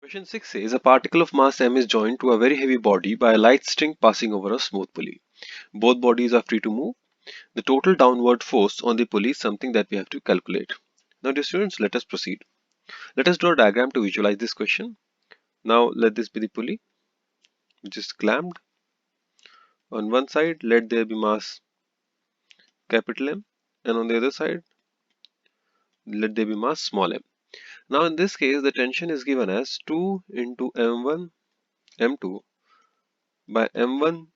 Question 6 says a particle of mass m is joined to a very heavy body by a light string passing over a smooth pulley. Both bodies are free to move. The total downward force on the pulley is something that we have to calculate. Now, dear students, let us proceed. Let us draw a diagram to visualize this question. Now, let this be the pulley, which is clamped. On one side, let there be mass capital M, and on the other side, let there be mass small m. Now, in this case, the tension is given as 2 into m1 m2 by m1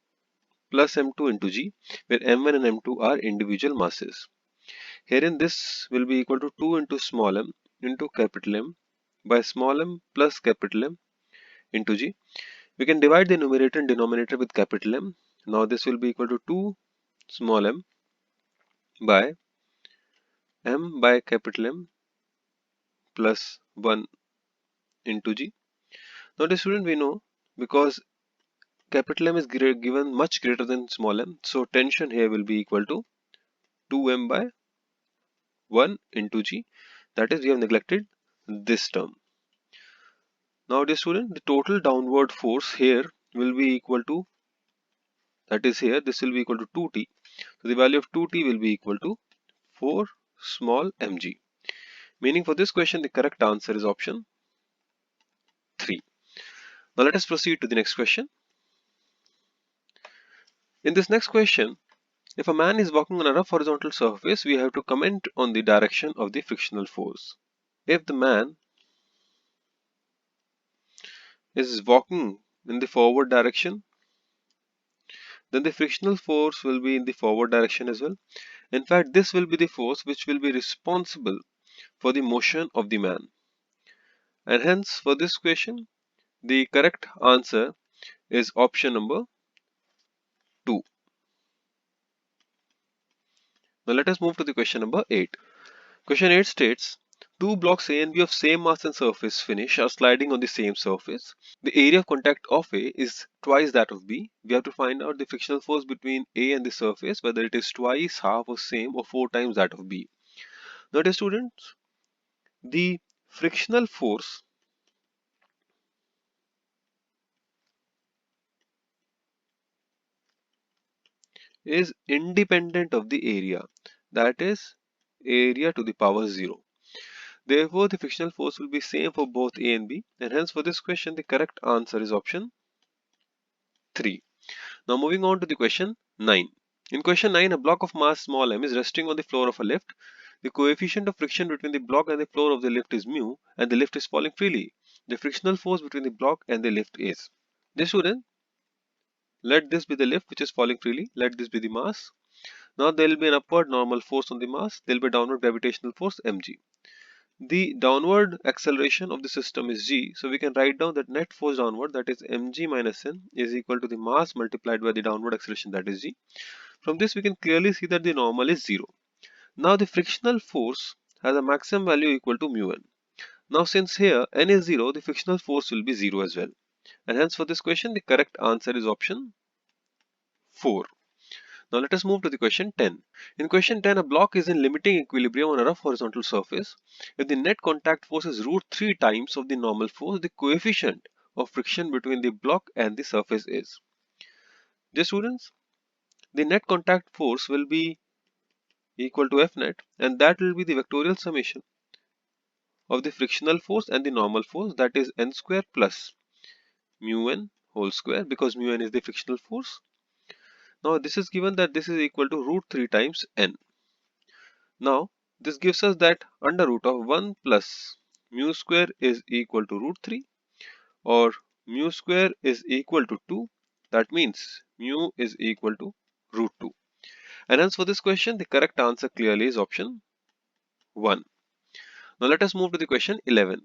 plus m2 into g, where m1 and m2 are individual masses. Herein this will be equal to 2 into small m into capital M by small m plus capital M into g. We can divide the numerator and denominator with capital M. Now this will be equal to 2 small m by m by capital M plus 1 into g. Now the student, we know, because capital M is given much greater than small m, so tension here will be equal to 2m by 1 into g. That is, we have neglected this term. Now dear student, the total downward force here will be equal to, that is here, this will be equal to 2t. So the value of 2t will be equal to 4 small mg. Meaning for this question, the correct answer is option 3. Now let us proceed to the next question. In this next question, if a man is walking on a rough horizontal surface, we have to comment on the direction of the frictional force. If the man is walking in the forward direction, then the frictional force will be in the forward direction as well. In fact, this will be the force which will be responsible for the motion of the man. And hence, for this question, the correct answer is option number 2. Now let us move to the question number 8. Question 8 states, two blocks A and B of same mass and surface finish are sliding on the same surface. The area of contact of A is twice that of B. We have to find out the frictional force between A and the surface, whether it is twice, half, or same, or 4 times that of B. Now, dear students, the frictional force is independent of the area, that is area to the power 0. Therefore, the frictional force will be same for both A and B, and hence for this question the correct answer is option 3. Now moving on to the question 9. In question 9, a block of mass small m is resting on the floor of a lift. The coefficient of friction between the block and the floor of the lift is mu, and the lift is falling freely. The frictional force between the block and the lift is. Dear student, let this be the lift which is falling freely. Let this be the mass. Now there will be an upward normal force on the mass. There will be a downward gravitational force mg. The downward acceleration of the system is g. So we can write down that net force downward, that is mg minus n, is equal to the mass multiplied by the downward acceleration, that is g. From this we can clearly see that the normal is 0. Now the frictional force has a maximum value equal to mu n. Now since here n is 0, the frictional force will be 0 as well. And hence for this question the correct answer is option 4. Now let us move to the question 10. In question 10, a block is in limiting equilibrium on a rough horizontal surface. If the net contact force is root 3 times of the normal force, the coefficient of friction between the block and the surface is. Dear students, the net contact force will be equal to F net, and that will be the vectorial summation of the frictional force and the normal force, that is n square plus mu n whole square, because mu n is the frictional force. Now this is given that this is equal to root 3 times n. Now this gives us that under root of 1 plus mu square is equal to root 3, or mu square is equal to 2. That means mu is equal to root 2. And hence for this question the correct answer clearly is option 1. Now let us move to the question 11.